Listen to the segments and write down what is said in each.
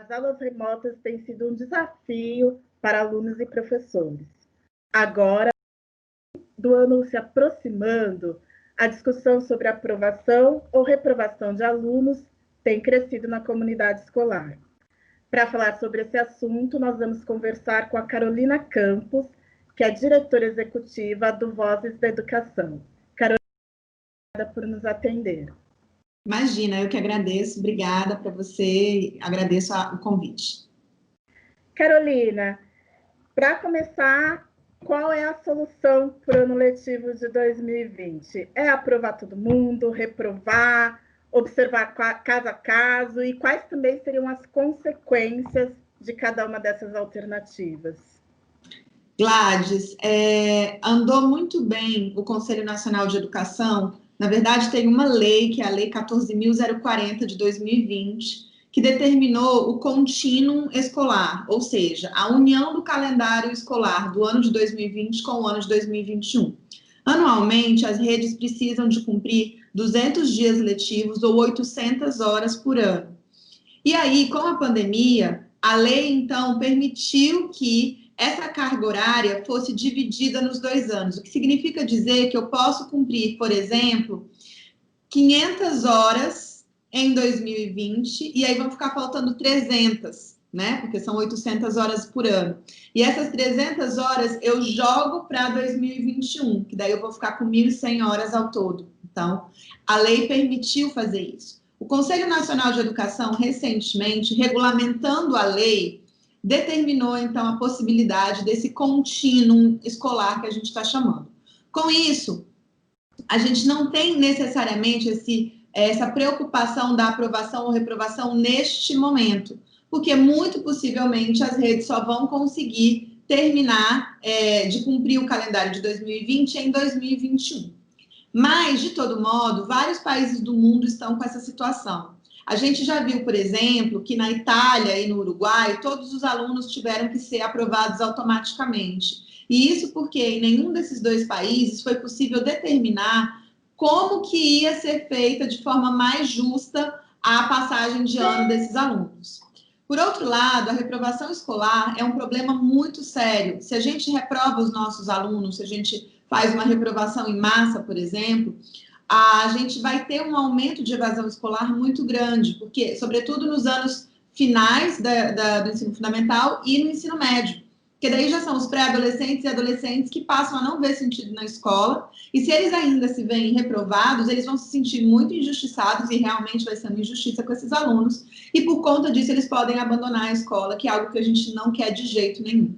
As aulas remotas têm sido um desafio para alunos e professores. Agora, do ano se aproximando, a discussão sobre aprovação ou reprovação de alunos tem crescido na comunidade escolar. Para falar sobre esse assunto, nós vamos conversar com a Carolina Campos, que é diretora executiva do Vozes da Educação. Carolina, obrigada por nos atender. Imagina, eu que agradeço, obrigada para você, agradeço o convite. Carolina, para começar, qual é a solução para o ano letivo de 2020? É aprovar todo mundo, reprovar, observar caso a caso, e quais também seriam as consequências de cada uma dessas alternativas? Gladys, andou muito bem o Conselho Nacional de Educação. Na verdade, tem uma lei, que é a Lei 14.040 de 2020, que determinou o contínuo escolar, ou seja, a união do calendário escolar do ano de 2020 com o ano de 2021. Anualmente, as redes precisam de cumprir 200 dias letivos ou 800 horas por ano. E aí, com a pandemia, a lei, então, permitiu que essa carga horária fosse dividida nos 2 anos, o que significa dizer que eu posso cumprir, por exemplo, 500 horas em 2020, e aí vão ficar faltando 300, né? Porque são 800 horas por ano. E essas 300 horas eu jogo para 2021, que daí eu vou ficar com 1.100 horas ao todo. Então, a lei permitiu fazer isso. O Conselho Nacional de Educação, recentemente, regulamentando a lei, determinou, então, a possibilidade desse contínuo escolar que a gente está chamando. Com isso, a gente não tem necessariamente essa preocupação da aprovação ou reprovação neste momento, porque muito possivelmente as redes só vão conseguir terminar de cumprir o calendário de 2020 em 2021. Mas, de todo modo, vários países do mundo estão com essa situação. A gente já viu, por exemplo, que na Itália e no Uruguai, todos os alunos tiveram que ser aprovados automaticamente. E isso porque em nenhum desses 2 países foi possível determinar como que ia ser feita de forma mais justa a passagem de ano desses alunos. Por outro lado, a reprovação escolar é um problema muito sério. Se a gente reprova os nossos alunos, se a gente faz uma reprovação em massa, por exemplo, a gente vai ter um aumento de evasão escolar muito grande, porque, sobretudo nos anos finais do ensino fundamental e no ensino médio, porque daí já são os pré-adolescentes e adolescentes que passam a não ver sentido na escola, e se eles ainda se veem reprovados, eles vão se sentir muito injustiçados, e realmente vai ser uma injustiça com esses alunos, e por conta disso eles podem abandonar a escola, que é algo que a gente não quer de jeito nenhum.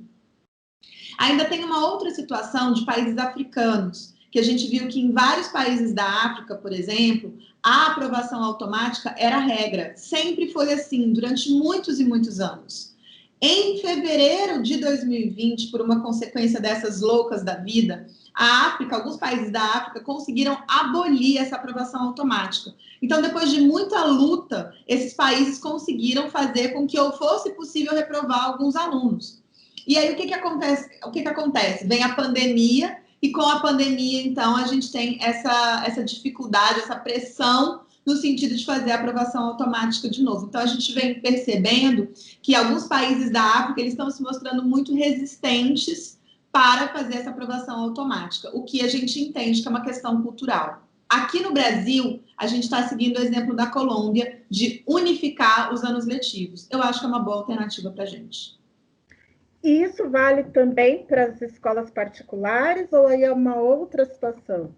Ainda tem uma outra situação de países africanos, que a gente viu que em vários países da África, por exemplo, a aprovação automática era a regra. Sempre foi assim, durante muitos e muitos anos. Em fevereiro de 2020, por uma consequência dessas loucas da vida, a África, alguns países da África conseguiram abolir essa aprovação automática. Então, depois de muita luta, esses países conseguiram fazer com que fosse possível reprovar alguns alunos. E aí, o que acontece? Vem a pandemia, e com a pandemia, então, a gente tem essa dificuldade, essa pressão no sentido de fazer a aprovação automática de novo. Então, a gente vem percebendo que alguns países da África eles estão se mostrando muito resistentes para fazer essa aprovação automática, o que a gente entende que é uma questão cultural. Aqui no Brasil, a gente está seguindo o exemplo da Colômbia de unificar os anos letivos. Eu acho que é uma boa alternativa para a gente. E isso vale também para as escolas particulares ou aí é uma outra situação?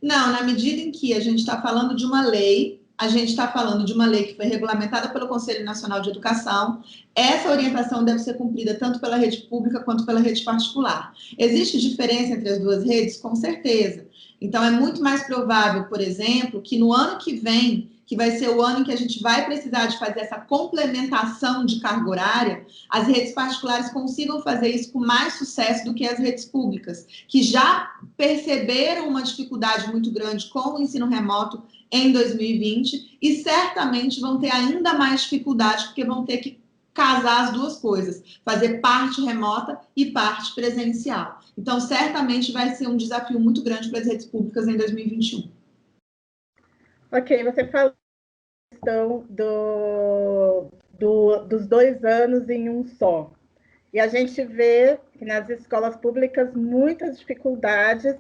Não, na medida em que a gente está falando de uma lei, a gente está falando de uma lei que foi regulamentada pelo Conselho Nacional de Educação, essa orientação deve ser cumprida tanto pela rede pública quanto pela rede particular. Existe diferença entre as 2 redes? Com certeza. Então, é muito mais provável, por exemplo, que no ano que vem, que vai ser o ano em que a gente vai precisar de fazer essa complementação de carga horária, as redes particulares consigam fazer isso com mais sucesso do que as redes públicas, que já perceberam uma dificuldade muito grande com o ensino remoto em 2020 e certamente vão ter ainda mais dificuldade, porque vão ter que casar as 2 coisas, fazer parte remota e parte presencial. Então, certamente vai ser um desafio muito grande para as redes públicas em 2021. Ok, você falou da questão dos 2 anos em um só. E a gente vê que nas escolas públicas muitas dificuldades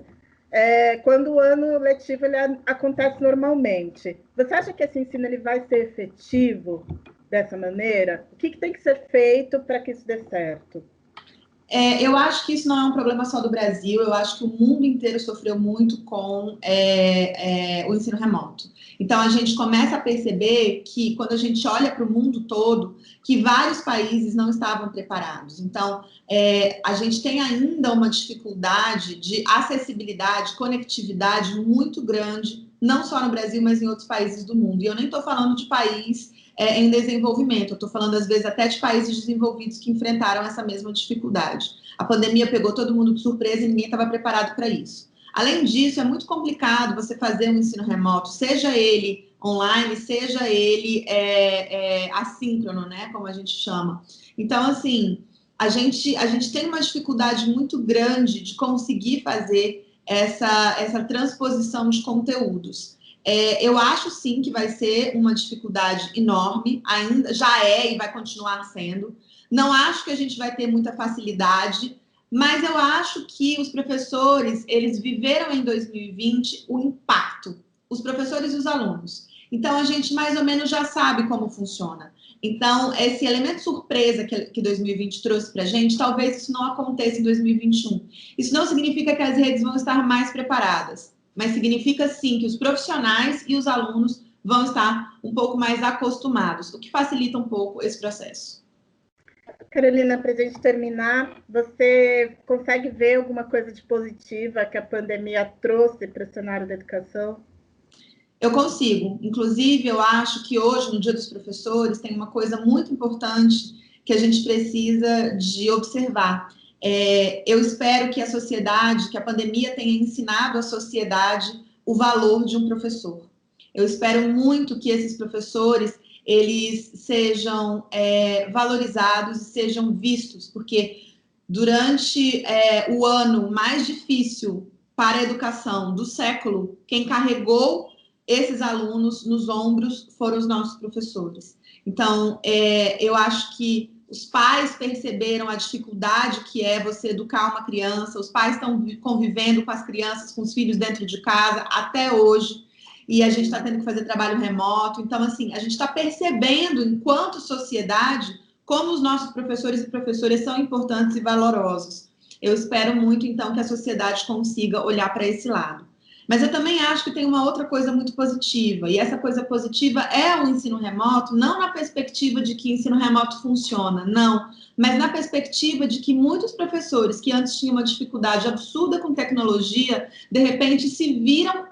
quando o ano letivo ele acontece normalmente. Você acha que esse ensino ele vai ser efetivo dessa maneira? O que tem que ser feito para que isso dê certo? Eu acho que isso não é um problema só do Brasil, eu acho que o mundo inteiro sofreu muito com o ensino remoto. Então, a gente começa a perceber que, quando a gente olha para o mundo todo, que vários países não estavam preparados. Então, a gente tem ainda uma dificuldade de acessibilidade, conectividade muito grande, não só no Brasil, mas em outros países do mundo. E eu nem estou falando de país em desenvolvimento. Eu estou falando, às vezes, até de países desenvolvidos que enfrentaram essa mesma dificuldade. A pandemia pegou todo mundo de surpresa e ninguém estava preparado para isso. Além disso, é muito complicado você fazer um ensino remoto, seja ele online, seja ele assíncrono, né, como a gente chama. Então, assim, a gente tem uma dificuldade muito grande de conseguir fazer essa transposição de conteúdos. Eu acho sim que vai ser uma dificuldade enorme, ainda já é e vai continuar sendo. Não acho que a gente vai ter muita facilidade, mas eu acho que os professores, eles viveram em 2020 o impacto, os professores e os alunos. Então, a gente mais ou menos já sabe como funciona. Então, esse elemento surpresa que 2020 trouxe para a gente, talvez isso não aconteça em 2021. Isso não significa que as redes vão estar mais preparadas, mas significa sim que os profissionais e os alunos vão estar um pouco mais acostumados, o que facilita um pouco esse processo. Carolina, para a gente terminar, você consegue ver alguma coisa de positiva que a pandemia trouxe para o cenário da educação? Eu consigo. Inclusive, eu acho que hoje, no Dia dos Professores, tem uma coisa muito importante que a gente precisa de observar. Eu espero que a sociedade, que a pandemia tenha ensinado à sociedade o valor de um professor. Eu espero muito que esses professores eles sejam valorizados e sejam vistos, porque durante o ano mais difícil para a educação do século, quem carregou esses alunos nos ombros foram os nossos professores. Então, eu acho que os pais perceberam a dificuldade que é você educar uma criança, os pais estão convivendo com as crianças, com os filhos dentro de casa até hoje, e a gente está tendo que fazer trabalho remoto. Então, assim, a gente está percebendo, enquanto sociedade, como os nossos professores e professoras são importantes e valorosos. Eu espero muito, então, que a sociedade consiga olhar para esse lado. Mas eu também acho que tem uma outra coisa muito positiva, e essa coisa positiva é o ensino remoto, não na perspectiva de que ensino remoto funciona, não, mas na perspectiva de que muitos professores que antes tinham uma dificuldade absurda com tecnologia, de repente se viram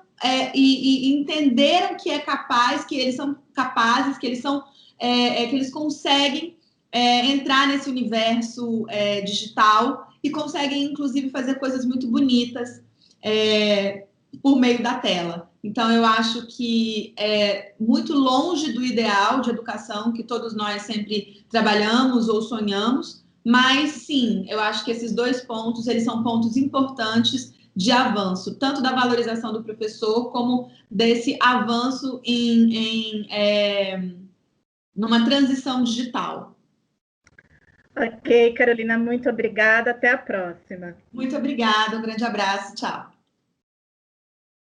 e entenderam que é capaz, que eles são capazes, que eles são que eles conseguem entrar nesse universo digital e conseguem, inclusive, fazer coisas muito bonitas por meio da tela. Então, eu acho que é muito longe do ideal de educação que todos nós sempre trabalhamos ou sonhamos, mas sim, eu acho que esses dois pontos, eles são pontos importantes de avanço, tanto da valorização do professor, como desse avanço numa transição digital. Ok, Carolina, muito obrigada. Até a próxima. Muito obrigada, um grande abraço, tchau.